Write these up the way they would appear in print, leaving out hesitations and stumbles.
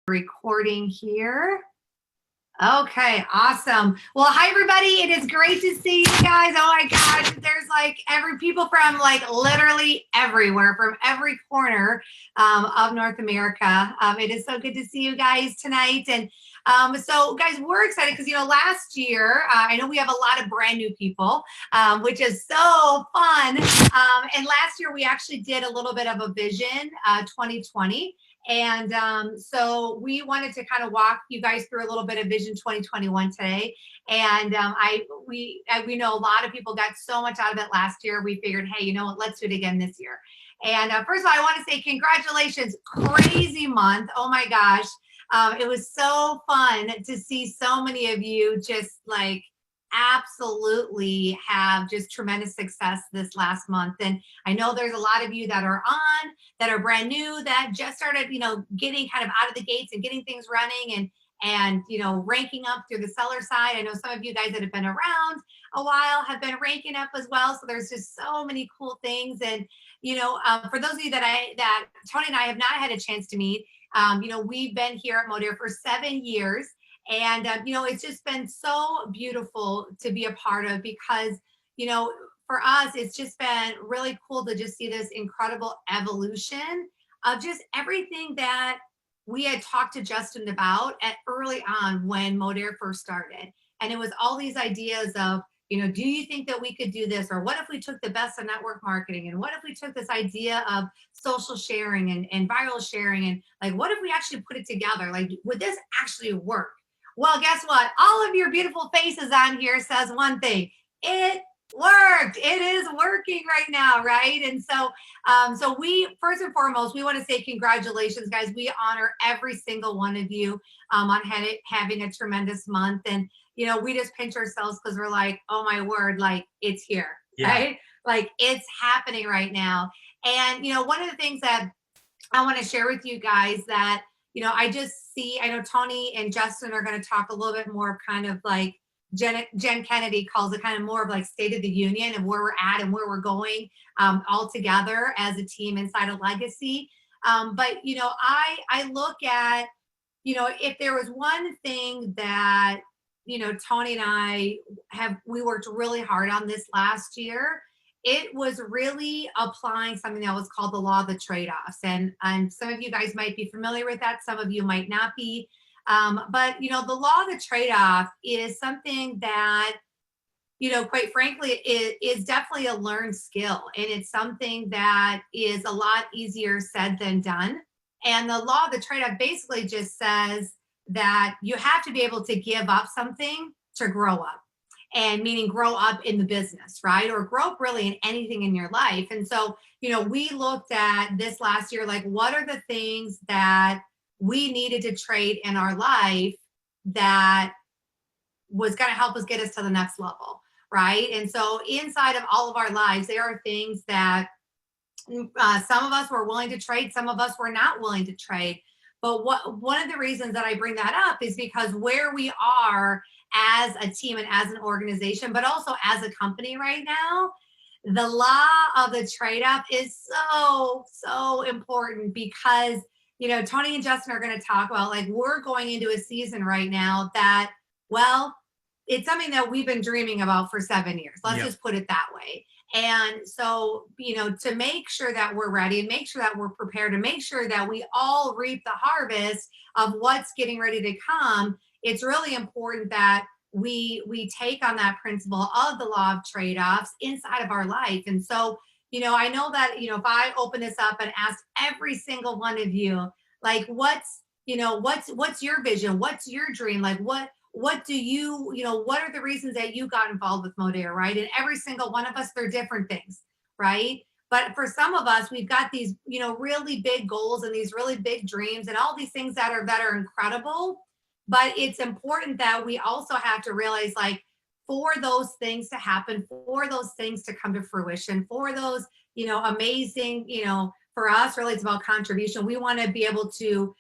Recording here. Okay, awesome. Well, hi everybody. It is great to see you guys. Oh my gosh, there's like people from like literally everywhere, from every corner of North America. It is so good to see you guys tonight. And so guys, we're excited because, last year, I know we have a lot of brand new people, which is so fun. And last year we actually did a little bit of a vision 2020. And so we wanted to kind of walk you guys through a little bit of Vision 2021 today. And we know a lot of people got so much out of it last year. We figured, hey, you know what, let's do it again this year. And first of all, I want to say congratulations, crazy month. Oh my gosh. It was so fun to see so many of you just like absolutely have just tremendous success this last month. And I know there's a lot of you that are brand new, that just started, getting kind of out of the gates and getting things running and ranking up through the seller side. I know some of you guys that have been around a while have been ranking up as well. So there's just so many cool things. And, for those of you that Tony and I have not had a chance to meet, we've been here at Modere for 7 years. And, it's just been so beautiful to be a part of because, for us, it's just been really cool to just see this incredible evolution of just everything that we had talked to Justin about at early on when Modere first started. And it was all these ideas of, do you think that we could do this? Or what if we took the best of network marketing? And what if we took this idea of social sharing and viral sharing? And like, what if we actually put it together? Like, would this actually work? Well, guess what? All of your beautiful faces on here says one thing. It worked. It is working right now, right? And so, so we, first and foremost, we want to say congratulations, guys. We honor every single one of you on having a tremendous month. And, we just pinch ourselves because we're like, oh my word, like it's here, right? Like it's happening right now. And, one of the things that I want to share with you guys that, I just see, I know Tony and Justin are going to talk a little bit more of kind of like Jen Kennedy calls it kind of more of like State of the Union of where we're at and where we're going all together as a team inside of Legacy. But, I look at, if there was one thing that, Tony and I we worked really hard on this last year, it was really applying something that was called the law of the trade-offs. And some of you guys might be familiar with that. Some of you might not be. But, the law of the trade-off is something that, quite frankly, is definitely a learned skill. And it's something that is a lot easier said than done. And the law of the trade-off basically just says that you have to be able to give up something to grow up. And meaning grow up in the business, right? Or grow up really in anything in your life. And so, we looked at this last year, like what are the things that we needed to trade in our life that was going to help us get us to the next level, right? And so inside of all of our lives, there are things that some of us were willing to trade, some of us were not willing to trade. But one of the reasons that I bring that up is because where we are as a team and as an organization, but also as a company right now, the law of the trade-off is so important because, Tony and Justin are going to talk about, like, we're going into a season right now that, well, it's something that we've been dreaming about for 7 years. Let's just put it that way. And so, to make sure that we're ready and make sure that we're prepared and make sure that we all reap the harvest of what's getting ready to come, it's really important that we take on that principle of the law of trade-offs inside of our life. And so, I know that, if I open this up and ask every single one of you, like, what's your vision? What's your dream? Like, what do you, what are the reasons that you got involved with Modere, right? And every single one of us, they're different things, right? But for some of us, we've got these, really big goals and these really big dreams and all these things that are incredible. But it's important that we also have to realize, like, for those things to happen, for those things to come to fruition, for those, amazing, for us, really, it's about contribution. We want to be able to,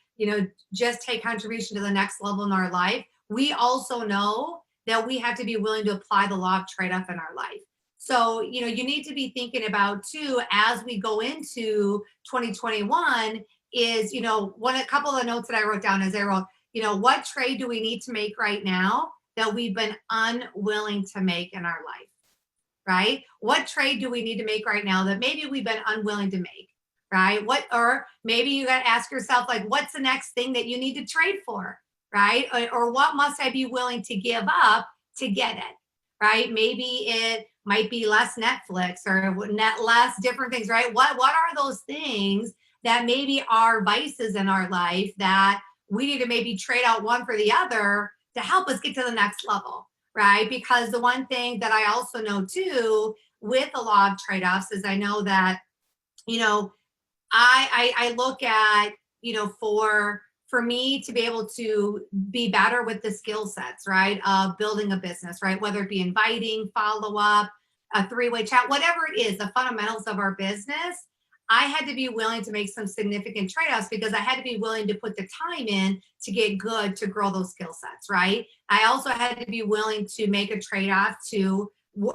just take contribution to the next level in our life. We also know that we have to be willing to apply the law of trade-off in our life. So, you need to be thinking about too, as we go into 2021, is, a couple of the notes that I wrote down is I wrote, what trade do we need to make right now that we've been unwilling to make in our life, right? What trade do we need to make right now that maybe we've been unwilling to make, right? Or maybe you got to ask yourself, like, what's the next thing that you need to trade for, right? Or what must I be willing to give up to get it, right? Maybe it might be less Netflix or less different things, right? What are those things that maybe are vices in our life that we need to maybe trade out one for the other to help us get to the next level, right? Because the one thing that I also know too with the law of trade-offs is I know that, I look at, for me to be able to be better with the skill sets, right, of building a business, right, whether it be inviting, follow-up, a three-way chat, whatever it is, the fundamentals of our business, I had to be willing to make some significant trade-offs because I had to be willing to put the time in to get good, to grow those skill sets, right? I also had to be willing to make a trade-off to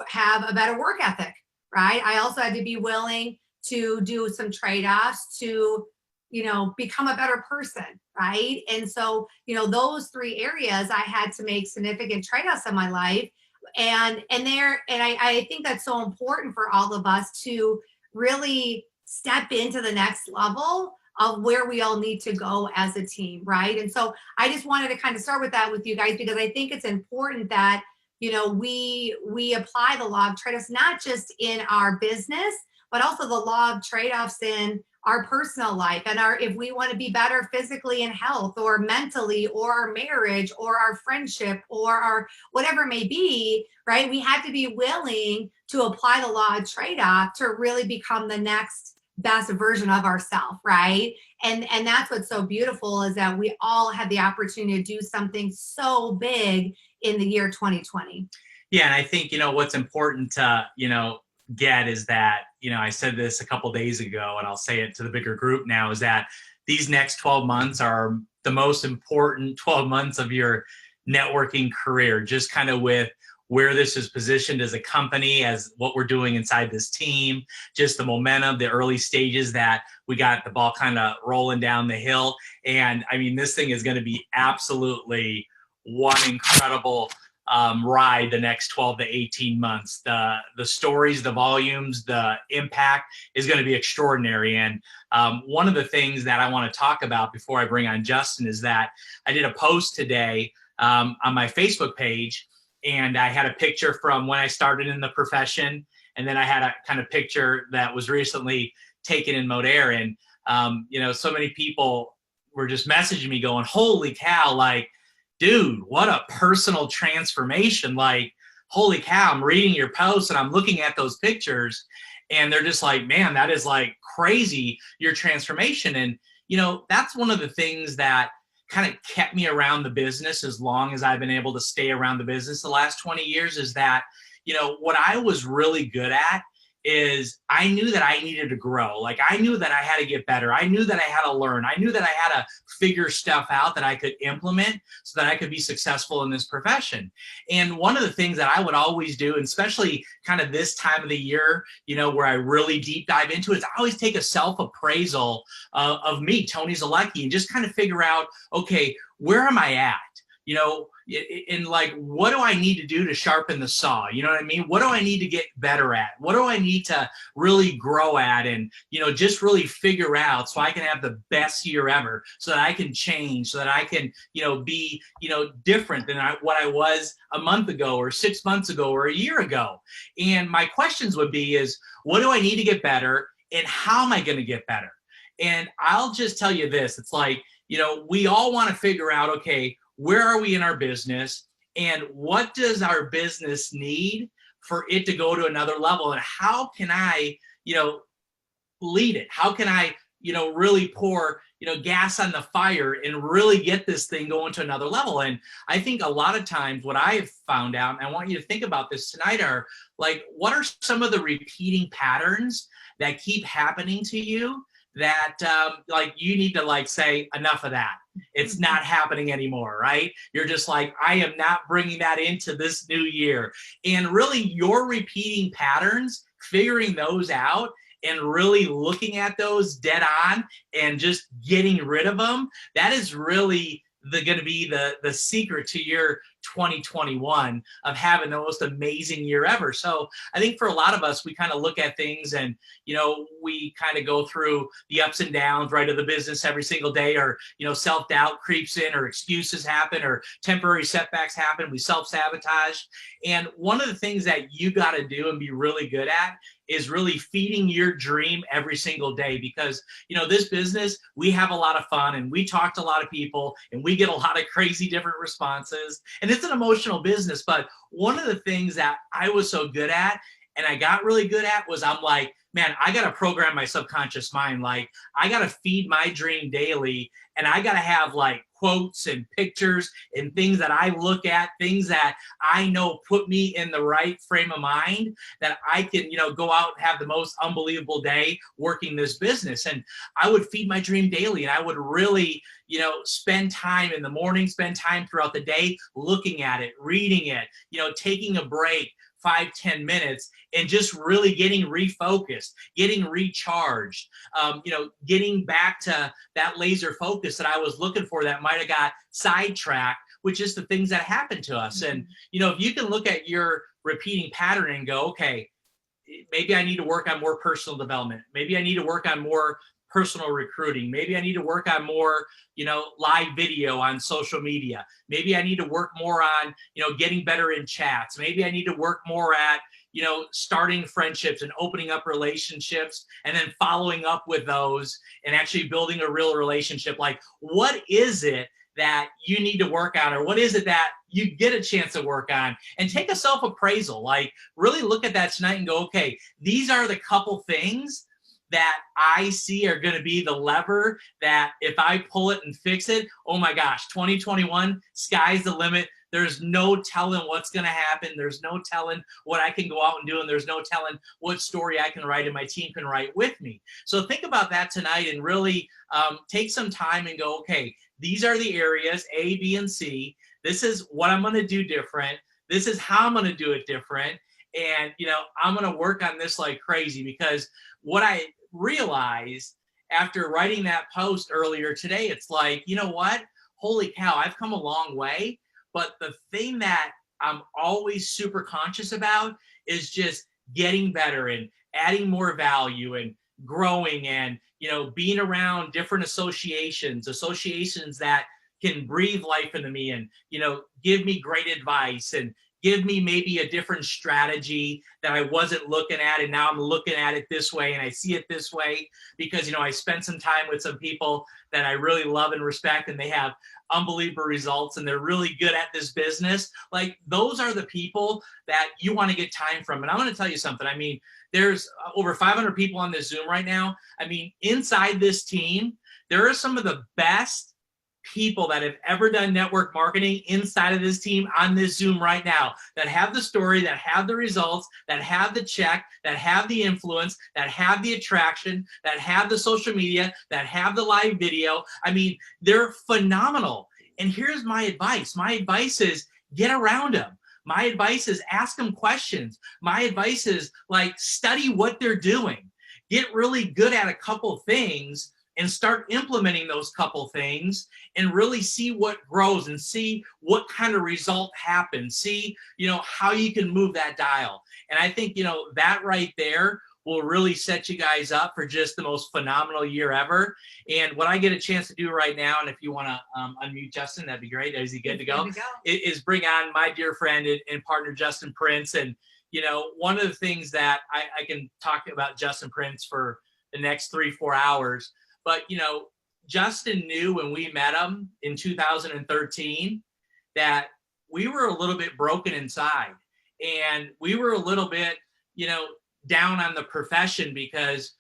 have a better work ethic, right? I also had to be willing to do some trade-offs to, become a better person, right? And so, those three areas I had to make significant trade-offs in my life. And I think that's so important for all of us to really step into the next level of where we all need to go as a team, right? And so I just wanted to kind of start with that with you guys because I think it's important that we apply the law of trade-offs not just in our business, but also the law of trade-offs in our personal life and if we want to be better physically in health or mentally or our marriage or our friendship or our whatever it may be, right? We have to be willing to apply the law of trade-off to really become the next best version of ourselves, right? And that's what's so beautiful is that we all have the opportunity to do something so big in the year 2020. Yeah, and I think, what's important to, get is that, I said this a couple days ago, and I'll say it to the bigger group now, is that these next 12 months are the most important 12 months of your networking career, just kind of with where this is positioned as a company, as what we're doing inside this team, just the momentum, the early stages that we got the ball kind of rolling down the hill. And I mean, this thing is going to be absolutely one incredible ride the next 12 to 18 months. The stories, the volumes, the impact is going to be extraordinary. And one of the things that I want to talk about before I bring on Justin is that I did a post today on my Facebook page, and I had a picture from when I started in the profession, and then I had a kind of picture that was recently taken in Modair. And so many people were just messaging me going, holy cow, like, dude, what a personal transformation. Like, holy cow, I'm reading your posts and I'm looking at those pictures and they're just like, man, that is like crazy, your transformation. And, that's one of the things that kind of kept me around the business as long as I've been able to stay around the business the last 20 years is that, what I was really good at is I knew that I needed to grow. Like I knew that I had to get better. I knew that I had to learn. I knew that I had to figure stuff out that I could implement so that I could be successful in this profession. And one of the things that I would always do, and especially kind of this time of the year, where I really deep dive into it, is I always take a self-appraisal of me, Tony Zalecki, and just kind of figure out, okay, where am I at? And like, what do I need to do to sharpen the saw? You know what I mean? What do I need to get better at? What do I need to really grow at? And, just really figure out so I can have the best year ever, so that I can change, so that I can, be, different than what I was a month ago or 6 months ago or a year ago. And my questions would be is, what do I need to get better? And how am I going to get better? And I'll just tell you this, it's like, we all want to figure out, okay, where are we in our business and what does our business need for it to go to another level? And how can I, lead it? How can I, really pour, gas on the fire and really get this thing going to another level? And I think a lot of times what I have found out, and I want you to think about this tonight, are like, what are some of the repeating patterns that keep happening to you that like you need to like say enough of that. It's not happening anymore, right? You're just like, I am not bringing that into this new year. And really your repeating patterns, figuring those out and really looking at those dead on and just getting rid of them, that is really going to be the secret to your 2021 of having the most amazing year ever. So I think for a lot of us, we kind of look at things and, we kind of go through the ups and downs, right, of the business every single day, or, self-doubt creeps in, or excuses happen, or temporary setbacks happen. We self-sabotage. And one of the things that you got to do and be really good at is really feeding your dream every single day, because this business, we have a lot of fun and we talk to a lot of people and we get a lot of crazy different responses, and it's an emotional business. But one of the things that I was so good at and I got really good at was, I'm like, man, I got to program my subconscious mind. Like, I got to feed my dream daily, and I got to have like quotes and pictures and things that I look at, things that I know put me in the right frame of mind, that I can, go out and have the most unbelievable day working this business. And I would feed my dream daily, and I would really, spend time in the morning, spend time throughout the day looking at it, reading it, taking a break, 5-10 minutes, and just really getting refocused, getting recharged, getting back to that laser focus that I was looking for that might have got sidetracked, which is the things that happen to us. And, if you can look at your repeating pattern and go, okay, maybe I need to work on more personal development. Maybe I need to work on more personal recruiting. Maybe I need to work on more, live video on social media. Maybe I need to work more on, getting better in chats. Maybe I need to work more at, starting friendships and opening up relationships, and then following up with those and actually building a real relationship. Like, what is it that you need to work on, or what is it that you get a chance to work on? And take a self-appraisal. Like, really look at that tonight and go, okay, these are the couple things that I see are going to be the lever that if I pull it and fix it, oh my gosh, 2021, sky's the limit. There's no telling what's going to happen. There's no telling what I can go out and do, and there's no telling what story I can write and my team can write with me. So think about that tonight, and really take some time and go, okay, these are the areas, A, B, and C. This is what I'm going to do different. This is how I'm going to do it different. And, I'm going to work on this like crazy, because what I realized after writing that post earlier today, it's like, you know what? Holy cow, I've come a long way. But the thing that I'm always super conscious about is just getting better and adding more value and growing, and, being around different associations that can breathe life into me and, give me great advice and give me maybe a different strategy that I wasn't looking at, and now I'm looking at it this way and I see it this way because, I spent some time with some people that I really love and respect, and they have unbelievable results and they're really good at this business. Like, those are the people that you want to get time from. And I'm going to tell you something. I mean, there's over 500 people on this Zoom right now. I mean, inside this team, there are some of the best people that have ever done network marketing inside of this team on this Zoom right now, that have the story, that have the results, that have the check, that have the influence, that have the attraction, that have the social media, that have the live video. I mean, they're phenomenal. And here's my advice. My advice is get around them. My advice is ask them questions. My advice is like study what they're doing. Get really good at a couple things and start implementing those couple things and really see what grows and see what kind of result happens. See, how you can move that dial. And I think, that right there will really set you guys up for just the most phenomenal year ever. And what I get a chance to do right now, and if you want to unmute Justin, that'd be great. Is he good to go? Good to go. Is bring on my dear friend and partner, Justin Prince. And, one of the things that I can talk about Justin Prince for the next 3-4 hours. But, Justin knew when we met him in 2013 that we were a little bit broken inside, and we were a little bit, down on the profession because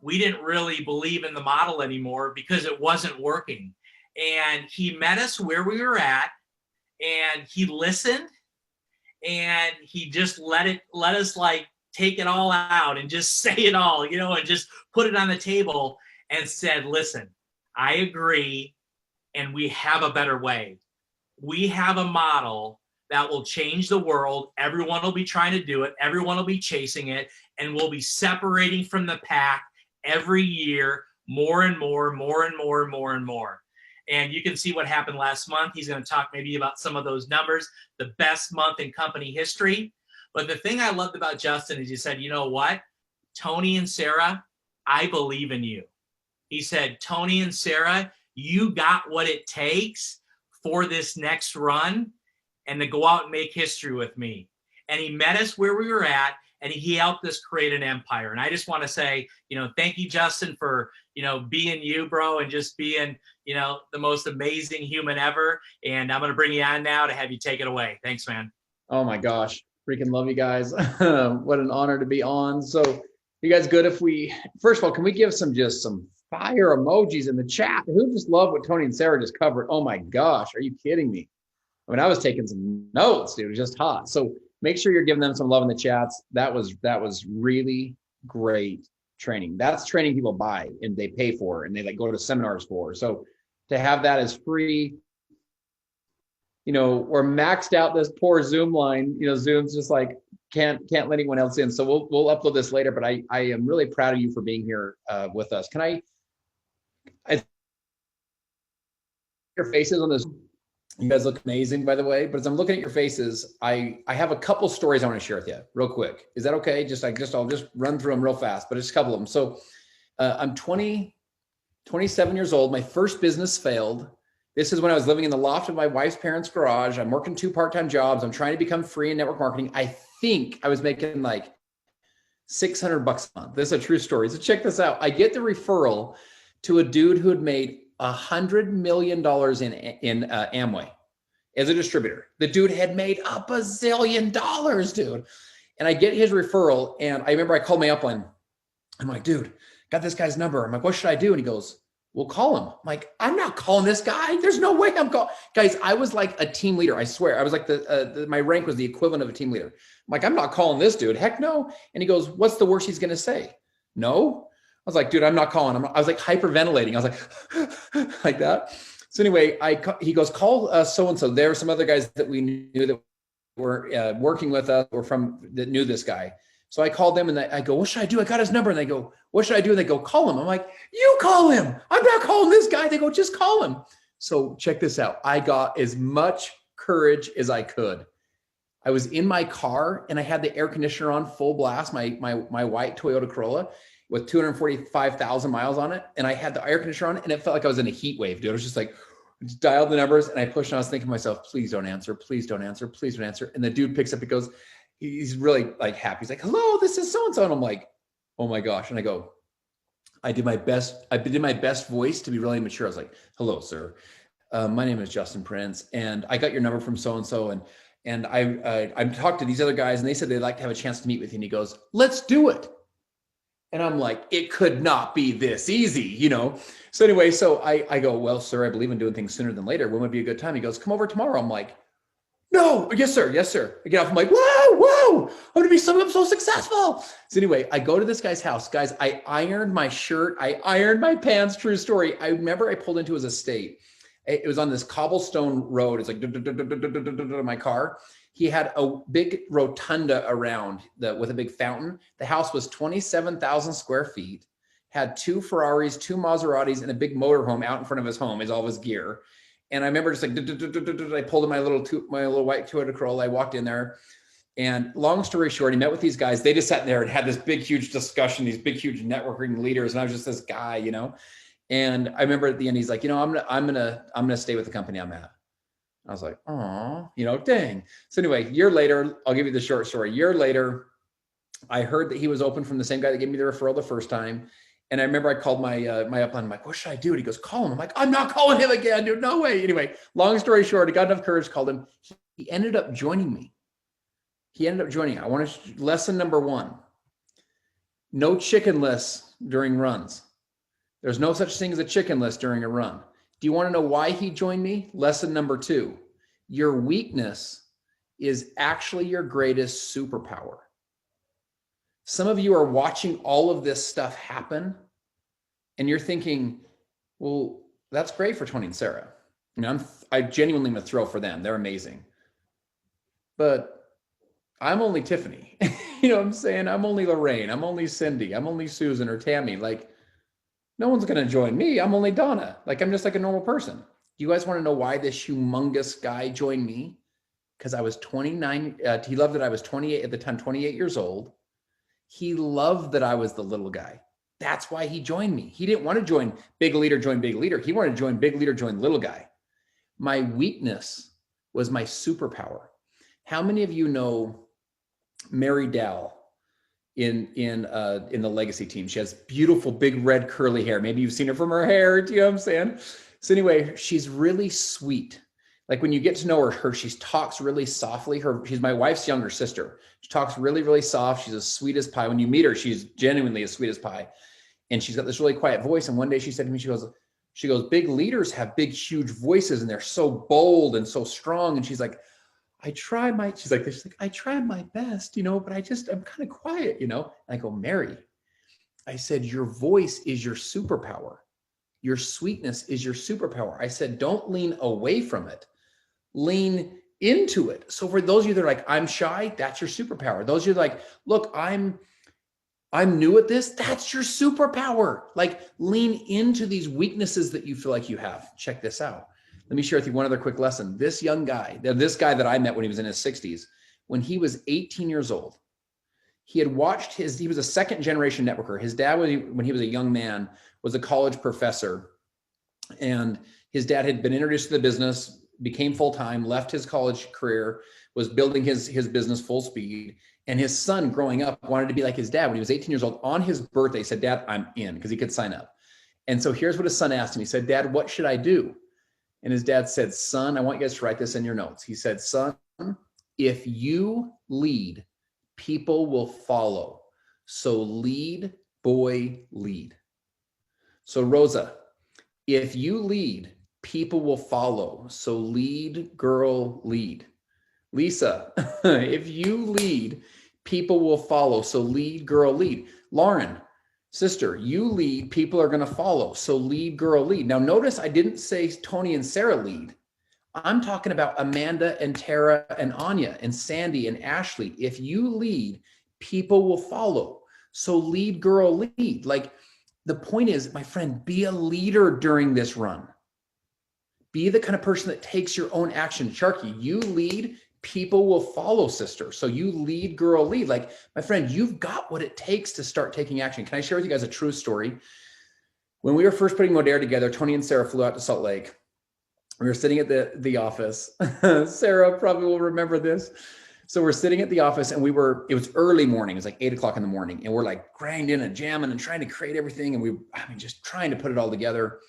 we didn't really believe in the model anymore because it wasn't working. And he met us where we were at, and he listened, and he just let us like take it all out and just say it all, and just put it on the table. And said, listen, I agree, and we have a better way. We have a model that will change the world. Everyone will be trying to do it. Everyone will be chasing it. and we'll be separating from the pack every year, more and more, more and more and more and more. And you can see what happened last month. He's going to talk maybe about some of those numbers, the best month in company history. But the thing I loved about Justin is he said, you know what, Tony and Sarah, I believe in you. He said, Tony and Sarah, you got what it takes for this next run and to go out and make history with me. And he met us where we were at, and he helped us create an empire. And I just want to say, thank you, Justin, for, being you, bro, and just being, the most amazing human ever. And I'm going to bring you on now to have you take it away. Thanks, man. Oh my gosh. Freaking love you guys. What an honor to be on. So you guys good if we, first of all, can we give some fire emojis in the chat? Who just loved what Tony and Sarah just covered? Oh my gosh. Are you kidding me? I mean, I was taking some notes, dude. It was just hot. So make sure you're giving them some love in the chats. That was really great training. That's training people buy and they pay for and they go to seminars for. So to have that as free, we're maxed out this poor Zoom line. Zoom's just like can't let anyone else in. So we'll upload this later. But I am really proud of you for being here with us. Can I your faces on this? You guys look amazing, by the way. But as I'm looking at your faces, I have a couple stories I want to share with you real quick. Is that okay? I'll just run through them real fast, but just a couple of them. So I'm 27 years old. My first business failed. This is when I was living in the loft of my wife's parents' garage. I'm working 2 part-time jobs. I'm trying to become free in network marketing. I think I was making like $600 a month. This is a true story. So check this out. I get the referral to a dude who had made $100 million in Amway as a distributor. The dude had made up $1 zillion, dude. And I get his referral. And I remember I called my upline. I'm like, dude, got this guy's number. I'm like, what should I do? And he goes, well, call him. I'm like, I'm not calling this guy. There's no way I'm calling. Guys, I was like a team leader. I swear. I was like my rank was the equivalent of a team leader. I'm like, I'm not calling this dude. Heck no. And he goes, what's the worst he's going to say? No. I was like, dude, I'm not calling him. I was like hyperventilating. I was like, like that. So anyway, he goes, call so-and-so. There were some other guys that we knew that were working with us or that knew this guy. So I called them and I go, what should I do? I got his number. And they go, what should I do? And they go, call him. I'm like, you call him. I'm not calling this guy. They go, just call him. So check this out. I got as much courage as I could. I was in my car and I had the air conditioner on full blast, my white Toyota Corolla with 245,000 miles on it. And I had the air conditioner on and it felt like I was in a heat wave, dude. I was just like, dialed the numbers and I pushed and I was thinking to myself, please don't answer. Please don't answer. Please don't answer. And the dude picks up, he goes, he's really like happy. He's like, hello, this is so-and-so. And I'm like, oh my gosh. And I go, I did my best voice to be really mature. I was like, hello, sir. My name is Justin Prince. And I got your number from so-and-so. And I talked to these other guys and they said they'd like to have a chance to meet with you. And he goes, let's do it. And I'm like, it could not be this easy, So anyway, so I go, well, sir, I believe in doing things sooner than later. When would be a good time? He goes, come over tomorrow. I'm like, no, yes, sir. Yes, sir. I get off. I'm like, whoa, I'm going to be so successful. So anyway, I go to this guy's house. Guys, I ironed my shirt. I ironed my pants. True story. I remember I pulled into his estate. It was on this cobblestone road. It's like my car. He had a big rotunda around with a big fountain. The house was 27,000 square feet, had 2 Ferraris, 2 Maseratis, and a big motorhome out in front of his home is all of his gear. And I remember just like, I pulled in my little white Toyota Corolla. I walked in there and long story short, he met with these guys. They just sat there and had this big, huge discussion, these big, huge networking leaders. And I was just this guy, and I remember at the end, he's like, I'm going to stay with the company I'm at. I was like, oh, dang. So anyway, year later, I'll give you the short story. Year later, I heard that he was open from the same guy that gave me the referral the first time. And I remember I called my upline. I'm like, what should I do? And he goes, call him. I'm like, I'm not calling him again, dude. No way. Anyway, long story short, I got enough courage, called him. He ended up joining me. I want to lesson number 1. No chicken lists during runs. There's no such thing as a chicken list during a run. Do you want to know why he joined me? Lesson number 2. Your weakness is actually your greatest superpower. Some of you are watching all of this stuff happen and you're thinking, well, that's great for Tony and Sarah. I genuinely am a thrill for them. They're amazing. But I'm only Tiffany. You know what I'm saying? I'm only Lorraine. I'm only Cindy. I'm only Susan or Tammy. Like, no one's going to join me. I'm only Donna. Like, I'm just like a normal person. Do you guys want to know why this humongous guy joined me? Because I was 29. He loved that I was 28 at the time, 28 years old. He loved that I was the little guy. That's why he joined me. He didn't want to join big leader, join big leader. He wanted to join big leader, join little guy. My weakness was my superpower. How many of you know Mary Dow in the legacy team? She has beautiful, big, red, curly hair. Maybe you've seen her from her hair. Do you know what I'm saying? So anyway, she's really sweet. Like when you get to know her, she talks really softly. She's my wife's younger sister. She talks really, really soft. She's as sweet as pie. When you meet her, she's genuinely as sweet as pie. And she's got this really quiet voice. And one day she said to me, she goes, big leaders have big, huge voices and they're so bold and so strong. And she's like, I try my best, but I'm kind of quiet, And I go, Mary, I said, your voice is your superpower. Your sweetness is your superpower. I said, don't lean away from it. Lean into it. So for those of you that are like, I'm shy, that's your superpower. Those of you that are like, look, I'm new at this, that's your superpower. Like lean into these weaknesses that you feel like you have. Check this out. Let me share with you one other quick lesson. This guy that I met when he was in his 60s, when he was 18 years old, he had watched he was a second generation networker. His dad, when he was a young man, was a college professor. And his dad had been introduced to the business, became full-time, left his college career, was building his business full speed. And his son growing up wanted to be like his dad. When he was 18 years old, on his birthday, he said, Dad, I'm in, because he could sign up. And so here's what his son asked him. He said, Dad, what should I do? And his dad said, son, I want you guys to write this in your notes. He said, son, if you lead, people will follow. So lead, boy, lead. So Rosa, if you lead, people will follow. So lead, girl, lead. Lisa, if you lead, people will follow. So lead, girl, lead. Lauren, sister, you lead, people are going to follow. So lead, girl, lead. Now notice I didn't say Tony and Sarah lead. I'm talking about Amanda and Tara and Anya and Sandy and Ashley. If you lead, people will follow. So lead, girl, lead. Like the point is, my friend, be a leader during this run. Be the kind of person that takes your own action. Sharky, you lead, people will follow, sister. So you lead, girl, lead. Like, my friend, you've got what it takes to start taking action. Can I share with you guys a true story? When we were first putting Modere together, Tony and Sarah flew out to Salt Lake. We were sitting at the office. Sarah probably will remember this. So we're sitting at the office and it was early morning. It was like 8 o'clock in the morning. And we're like grinding and jamming and trying to create everything. And just trying to put it all together.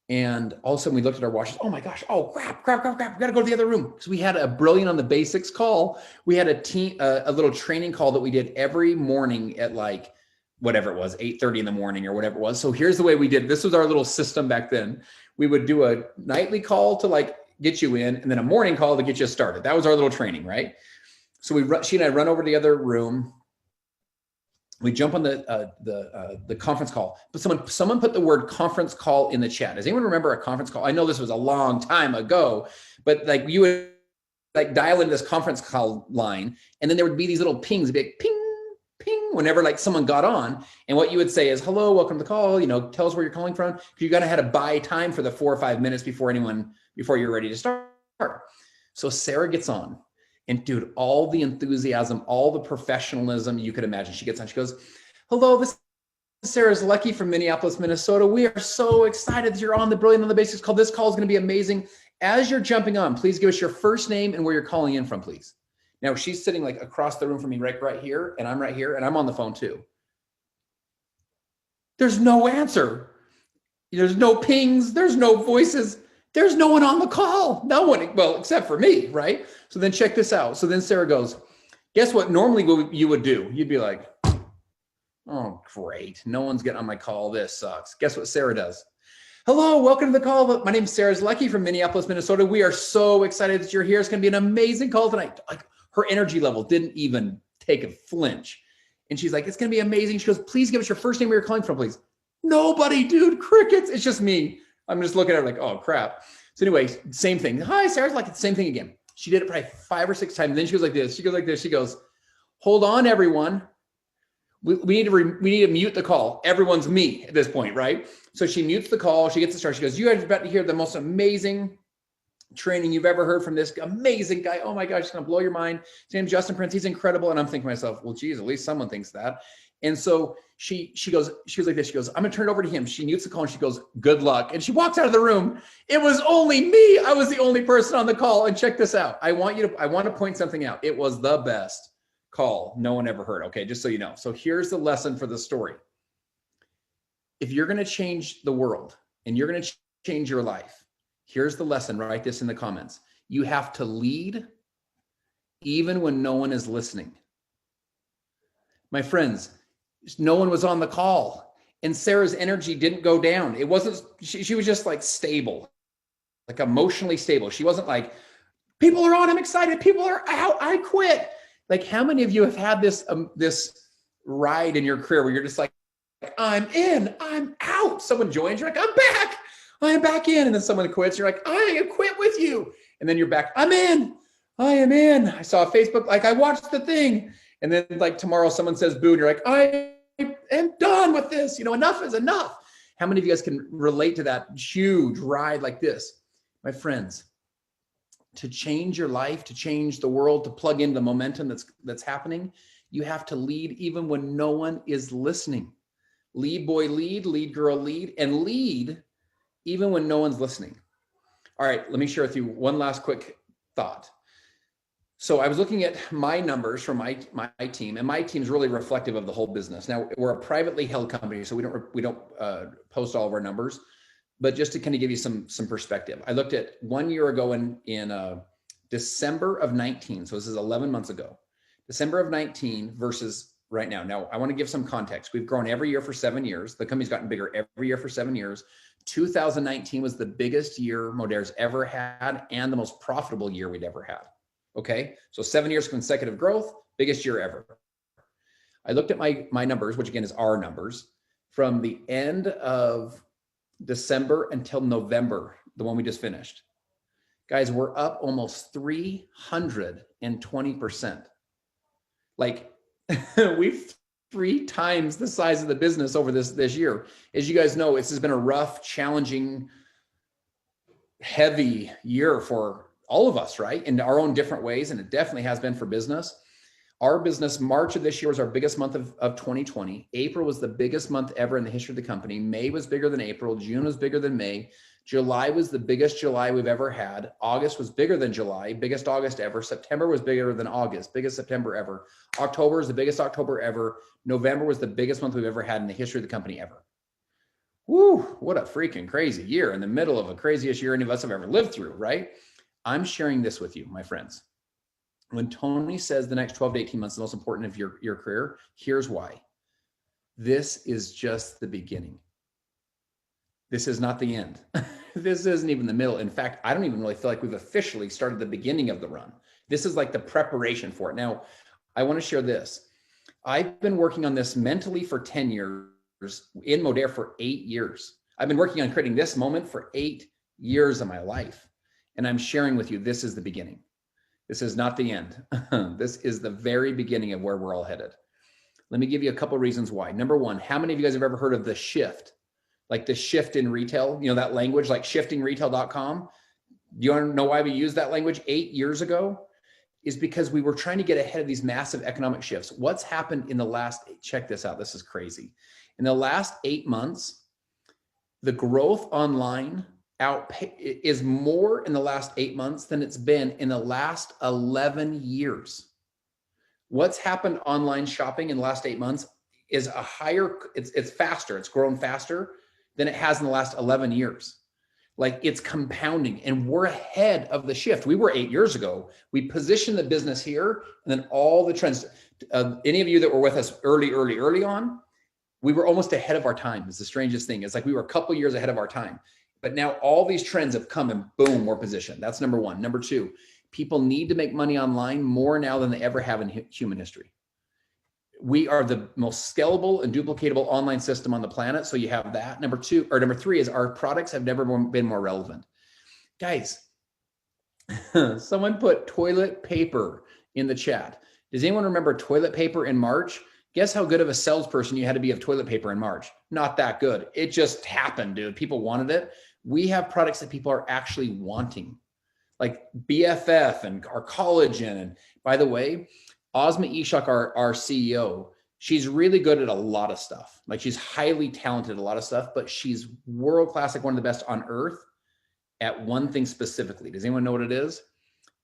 And all of a sudden we looked at our watches. Oh my gosh. Oh, crap. We got to go to the other room. So we had a Brilliant on the Basics call. We had a little training call that we did every morning at like, whatever it was, 8:30 in the morning or whatever it was. So here's the way we did it. This was our little system back then. We would do a nightly call to like get you in and then a morning call to get you started. That was our little training, right? So she and I run over to the other room. We jump on the conference call, but someone put the word conference call in the chat. Does anyone remember a conference call? I know this was a long time ago, but like you would like dial in this conference call line and then there would be these little pings, big ping, ping, whenever like someone got on. And what you would say is, hello, welcome to the call. Tell us where you're calling from. You got to have to buy time for the 4 or 5 minutes before you're ready to start. So Sarah gets on. And dude, all the enthusiasm, all the professionalism you could imagine. She gets on, she goes, hello, this is Sarah's Lucky from Minneapolis, Minnesota. We are so excited that you're on the Brilliant on the Basics call. This call is going to be amazing. As you're jumping on, please give us your first name and where you're calling in from, please. Now she's sitting like across the room from me, right here, and I'm right here, and I'm on the phone too. There's no answer. There's no pings. There's no voices. There's no one on the call. No one, well, except for me, right? So then check this out. So then Sarah goes, guess what normally you would do? You'd be like, oh, great. No one's getting on my call. This sucks. Guess what Sarah does? Hello, welcome to the call. My name is Sarah's Lucky from Minneapolis, Minnesota. We are so excited that you're here. It's going to be an amazing call tonight. Like her energy level didn't even take a flinch. And she's like, it's going to be amazing. She goes, please give us your first name where you're calling from, please. Nobody, dude, crickets. It's just me. I'm just looking at her like, oh, crap. So anyway, same thing. Hi, Sarah's like, the same thing again. She did it probably 5 or 6 times. Then she goes like this. She goes like this. She goes, hold on, everyone. We need to mute the call. Everyone's me at this point, right? So she mutes the call. She gets to start. She goes, you guys are about to hear the most amazing training you've ever heard from this amazing guy. Oh my gosh, it's going to blow your mind. His name's Justin Prince. He's incredible. And I'm thinking to myself, well, geez, at least someone thinks that. And so she was like this. She goes, I'm going to turn it over to him. She mutes the call and she goes, good luck. And she walks out of the room. It was only me. I was the only person on the call. And check this out. I want to point something out. It was the best call no one ever heard. Okay. Just so you know. So here's the lesson for the story. If you're going to change the world and you're going to change your life, here's the lesson. Write this in the comments. You have to lead even when no one is listening. My friends, no one was on the call and Sarah's energy didn't go down. It wasn't, she was just like stable, like emotionally stable. She wasn't like, people are on, I'm excited. People are out, I quit. Like how many of you have had this ride in your career where you're just like, I'm in, I'm out. Someone joins, you're like, I'm back. I am back in. And then someone quits. You're like, I quit with you. And then you're back. I'm in. I am in. I saw Facebook. Like I watched the thing. And then like tomorrow someone says boo. And you're like, I am done with this. You know, enough is enough. How many of you guys can relate to that huge ride like this? My friends, to change your life, to change the world, to plug in the momentum that's happening, you have to lead even when no one is listening. Lead boy, lead girl, lead, and lead even when no one's listening. All right, let me share with you one last quick thought. So I was looking at my numbers from my team, and my team's really reflective of the whole business. Now we're a privately held company, so we don't post all of our numbers, but just to kind of give you some perspective. I looked at 1 year ago in December of 19. So this is 11 months ago, December of 19 versus right now. Now I want to give some context. We've grown every year for 7 years. The company's gotten bigger every year for 7 years. 2019 was the biggest year Modaire's ever had and the most profitable year we'd ever had. Okay, so 7 years consecutive growth, biggest year ever. I looked at my numbers, which again is our numbers, from the end of December until November, the one we just finished. Guys, we're up almost 320%. Like we've 3 times the size of the business over this year. As you guys know, this has been a rough, challenging, heavy year for all of us, right? In our own different ways. And it definitely has been for business. Our business, March of this year was our biggest month of 2020. April was the biggest month ever in the history of the company. May was bigger than April. June was bigger than May. July was the biggest July we've ever had. August was bigger than July, biggest August ever. September was bigger than August, biggest September ever. October is the biggest October ever. November was the biggest month we've ever had in the history of the company ever. Woo, what a freaking crazy year in the middle of a craziest year any of us have ever lived through, right? I'm sharing this with you, my friends. When Tony says the next 12 to 18 months is the most important of your career, here's why. This is just the beginning. This is not the end. This isn't even the middle. In fact, I don't even really feel like we've officially started the beginning of the run. This is like the preparation for it. Now, I want to share this. I've been working on this mentally for 10 years, in Modaire for 8 years. I've been working on creating this moment for 8 years of my life. And I'm sharing with you, this is the beginning. This is not the end. This is the very beginning of where we're all headed. Let me give you a couple reasons why. Number one, how many of you guys have ever heard of the shift? Like the shift in retail, you know, that language, like shiftingretail.com. Do you want to know why we used that language 8 years ago? Is because we were trying to get ahead of these massive economic shifts. What's happened in the last, check this out, this is crazy. In the last 8 months, the growth online is more in the last 8 months than it's been in the last 11 years. What's happened online shopping in the last 8 months is a higher, it's faster, it's grown faster than it has in the last 11 years. Like it's compounding and we're ahead of the shift. We were 8 years ago. We positioned the business here and then all the trends, any of you that were with us early on, we were almost ahead of our time. It's the strangest thing. It's like we were a couple years ahead of our time. But now all these trends have come and boom, we're positioned. That's number one. Number two, people need to make money online more now than they ever have in human history. We are the most scalable and duplicatable online system on the planet. So you have that. Number three is our products have never been more relevant. Guys, someone put toilet paper in the chat. Does anyone remember toilet paper in March? Guess how good of a salesperson you had to be of toilet paper in March? Not that good. It just happened, dude. People wanted it. We have products that people are actually wanting, like BFF and our collagen. And by the way, Ozma Ishak, our CEO, she's really good at a lot of stuff. Like she's highly talented at a lot of stuff, but she's world-class, like one of the best on earth at one thing specifically. Does anyone know what it is?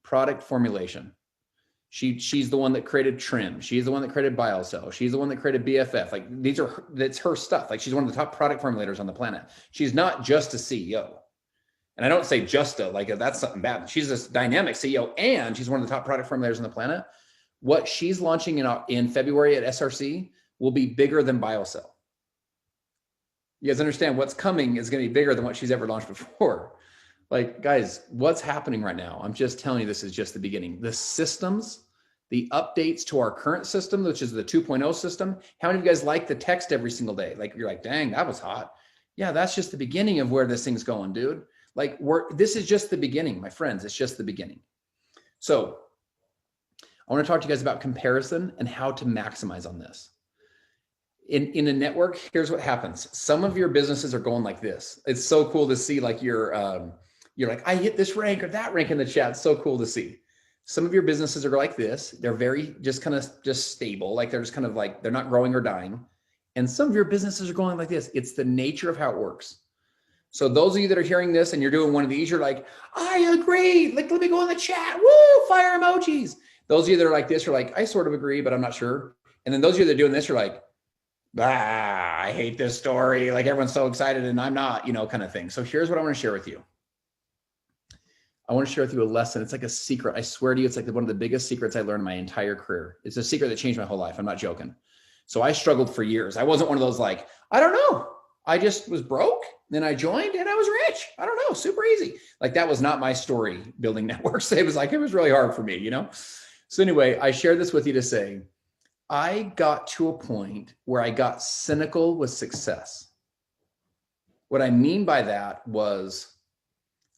Product formulation. She's the one that created Trim. She's the one that created BioCell. She's the one that created BFF. Like that's her stuff. Like she's one of the top product formulators on the planet. She's not just a CEO. And I don't say just a, like that's something bad. She's this dynamic CEO and she's one of the top product formulators on the planet. What she's launching in February at SRC will be bigger than BioCell. You guys understand what's coming is going to be bigger than what she's ever launched before. Like, guys, what's happening right now? I'm just telling you, this is just the beginning. The systems, the updates to our current system, which is the 2.0 system. How many of you guys like the text every single day? Like, you're like, dang, that was hot. Yeah, that's just the beginning of where this thing's going, dude. Like, this is just the beginning, my friends. It's just the beginning. So I want to talk to you guys about comparison and how to maximize on this. In a network, here's what happens. Some of your businesses are going like this. It's so cool to see, like you're like, I hit this rank or that rank in the chat. It's so cool to see. Some of your businesses are like this. They're very just kind of just stable. Like they're just kind of like, they're not growing or dying. And some of your businesses are going like this. It's the nature of how it works. So those of you that are hearing this and you're doing one of these, you're like, I agree. Like, let me go in the chat. Woo, fire emojis. Those of you that are like this, you're like, I sort of agree, but I'm not sure. And then those of you that are doing this, you're like, I hate this story. Like everyone's so excited and I'm not, kind of thing. So here's what I want to share with you. I want to share with you a lesson. It's like a secret. I swear to you, it's like one of the biggest secrets I learned in my entire career. It's a secret that changed my whole life. I'm not joking. So I struggled for years. I wasn't one of those like, I don't know. I just was broke. Then I joined and I was rich. I don't know. Super easy. Like that was not my story building networks. It was really hard for me, So anyway, I share this with you to say, I got to a point where I got cynical with success. What I mean by that was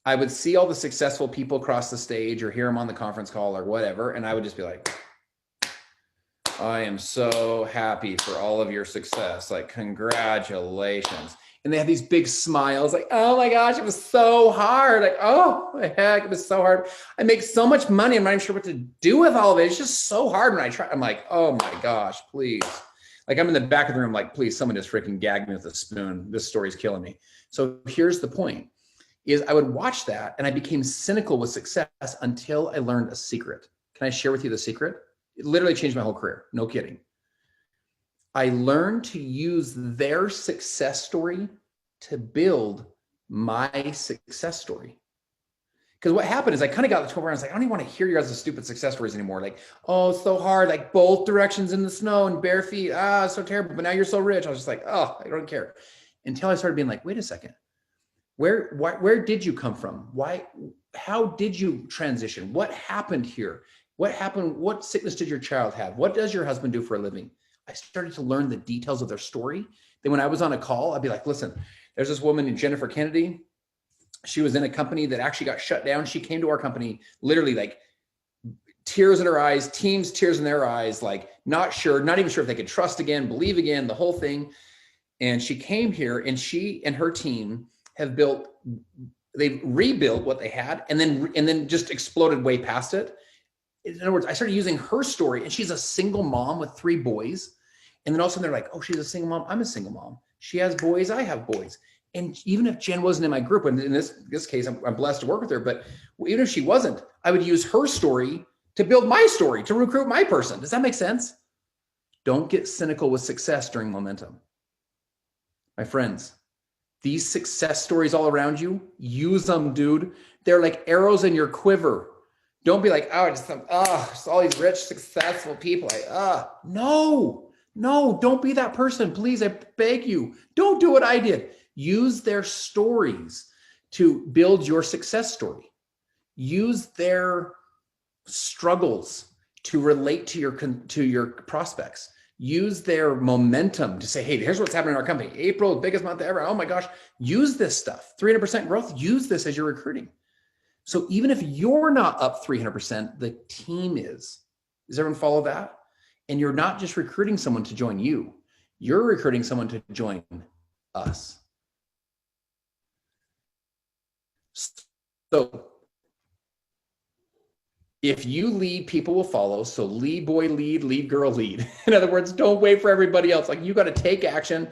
I would see all the successful people across the stage or hear them on the conference call or whatever. And I would just be like, I am so happy for all of your success. Like, congratulations. And they have these big smiles like, oh my gosh, it was so hard. Like, oh the heck, it was so hard. I make so much money. I'm not even sure what to do with all of it. It's just so hard when I try. I'm like, oh my gosh, please. Like I'm in the back of the room, like, please, someone just freaking gag me with a spoon. This story's killing me. So here's the point. Is I would watch that and I became cynical with success until I learned a secret. Can I share with you the secret? It literally changed my whole career. No kidding. I learned to use their success story to build my success story. Because what happened is I kind of got to the point where I was like, I don't even want to hear your guys' stupid success stories anymore. Like, oh, it's so hard, like both directions in the snow and bare feet. It's so terrible. But now you're so rich. I was just like, oh, I don't care. Until I started being like, wait a second. Where did you come from? How did you transition? What happened here? What happened? What sickness did your child have? What does your husband do for a living? I started to learn the details of their story. Then when I was on a call, I'd be like, listen, there's this woman named Jennifer Kennedy. She was in a company that actually got shut down. She came to our company, literally like tears in her eyes, tears in their eyes, like not even sure if they could trust again, believe again, the whole thing. And she came here and she and her team they've rebuilt what they had and then just exploded way past it. In other words, I started using her story and she's a single mom with 3 boys. And then all of a sudden they're like, oh, she's a single mom. I'm a single mom. She has boys. I have boys. And even if Jen wasn't in my group, and in this case, I'm blessed to work with her, but even if she wasn't, I would use her story to build my story, to recruit my person. Does that make sense? Don't get cynical with success during momentum. My friends, these success stories all around you, use them, dude. They're like arrows in your quiver. Don't be like, just all these rich, successful people. No, don't be that person. Please, I beg you. Don't do what I did. Use their stories to build your success story. Use their struggles to relate to your prospects. Use their momentum to say, hey, here's what's happening in our company. April, biggest month ever. Oh my gosh. Use this stuff. 300% growth. Use this as you're recruiting. So even if you're not up 300%, the team is. Does everyone follow that? And you're not just recruiting someone to join you. You're recruiting someone to join us. So if you lead, people will follow. So lead boy, lead girl, lead. In other words, don't wait for everybody else. Like, you got to take action,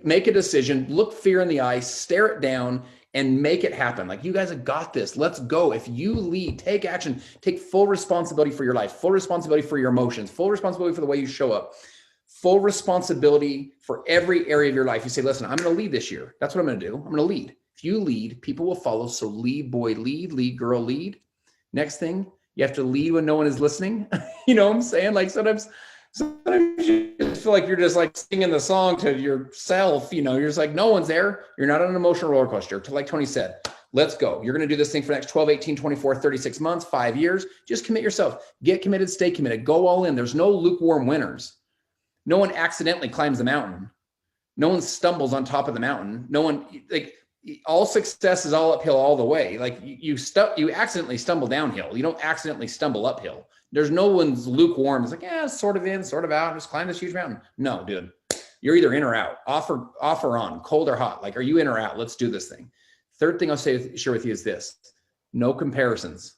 make a decision, look fear in the eye, stare it down, and make it happen. Like, you guys have got this. Let's go. If you lead, take action, take full responsibility for your life, full responsibility for your emotions, full responsibility for the way you show up, full responsibility for every area of your life. You say, listen, I'm going to lead this year. That's what I'm going to do. I'm going to lead. If you lead, people will follow. So lead boy, lead girl, lead. Next thing, you have to lead when no one is listening. You know what I'm saying? Like, sometimes you just feel like you're just like singing the song to yourself. You know, you're just like, no one's there. You're not on an emotional roller coaster. Like Tony said, let's go. You're going to do this thing for the next 12, 18, 24, 36 months, 5 years. Just commit yourself. Get committed, stay committed, go all in. There's no lukewarm winners. No one accidentally climbs the mountain. No one stumbles on top of the mountain. No one, like, all success is all uphill all the way. Like, you accidentally stumble downhill. You don't accidentally stumble uphill. There's no one's lukewarm. It's like, yeah, sort of in, sort of out. Just climb this huge mountain. No, dude, you're either in or out, off or on, cold or hot. Like, are you in or out? Let's do this thing. Third thing I'll share with you is this: no comparisons.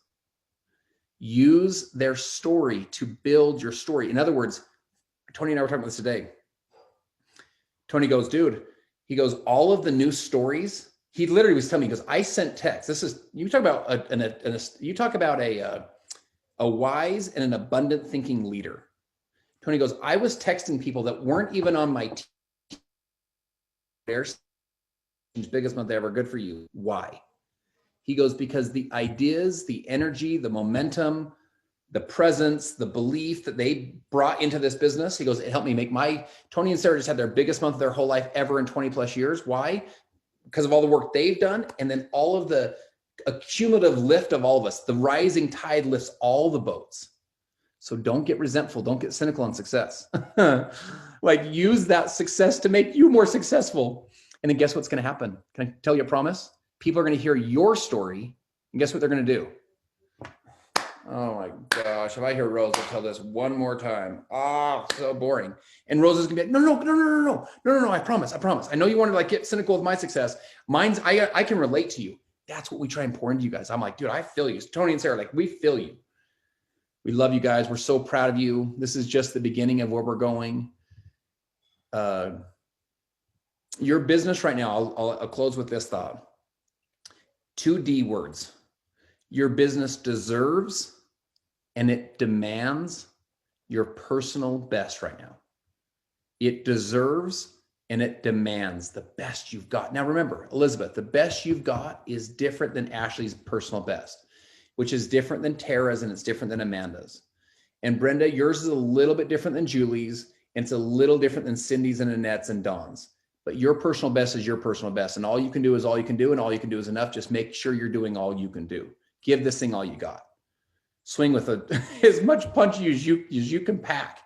Use their story to build your story. In other words, Tony and I were talking about this today. Tony goes, dude, he goes, all of the new stories. He literally was telling me, he goes, I sent texts. This is, you talk about a wise and an abundant thinking leader. Tony goes, I was texting people that weren't even on my team. There's biggest month ever. Good for you. Why? He goes, because the ideas, the energy, the momentum, the presence, the belief that they brought into this business. He goes, it helped me make Tony and Sarah just had their biggest month of their whole life ever in 20 plus years. Why? Because of all the work they've done. And then all of the accumulative lift of all of us, the rising tide lifts all the boats. So don't get resentful. Don't get cynical on success. Like, use that success to make you more successful. And then guess what's going to happen? Can I tell you a promise? People are going to hear your story, and guess what they're going to do? Oh my gosh, if I hear Rose, I'll tell this one more time. Oh, so boring. And Rose is gonna be like, no, I promise. I know you want to like get cynical with my success. I can relate to you. That's what we try and pour into you guys. I'm like, dude, I feel you. Tony and Sarah, like, we feel you. We love you guys. We're so proud of you. This is just the beginning of where we're going. Your business right now, I'll close with this thought. 2 D words. Your business deserves and it demands your personal best right now. It deserves and it demands the best you've got. Now remember, Elizabeth, the best you've got is different than Ashley's personal best, which is different than Tara's, and it's different than Amanda's. And Brenda, yours is a little bit different than Julie's, and it's a little different than Cindy's and Annette's and Dawn's. But your personal best is your personal best, and all you can do is all you can do, and all you can do is enough. Just make sure you're doing all you can do. Give this thing all you got. Swing with as much punch as you can pack.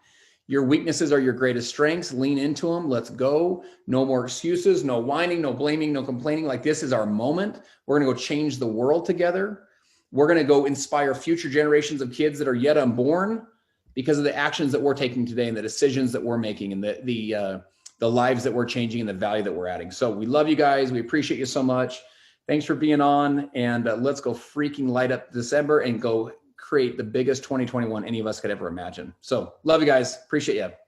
Your weaknesses are your greatest strengths. Lean into them. Let's go. No more excuses, no whining, no blaming, no complaining. Like, this is our moment. We're going to go change the world together. We're going to go inspire future generations of kids that are yet unborn because of the actions that we're taking today and the decisions that we're making and the lives that we're changing and the value that we're adding. So we love you guys. We appreciate you so much. Thanks for being on, and let's go freaking light up December and go create the biggest 2021 any of us could ever imagine. So love you guys. Appreciate you.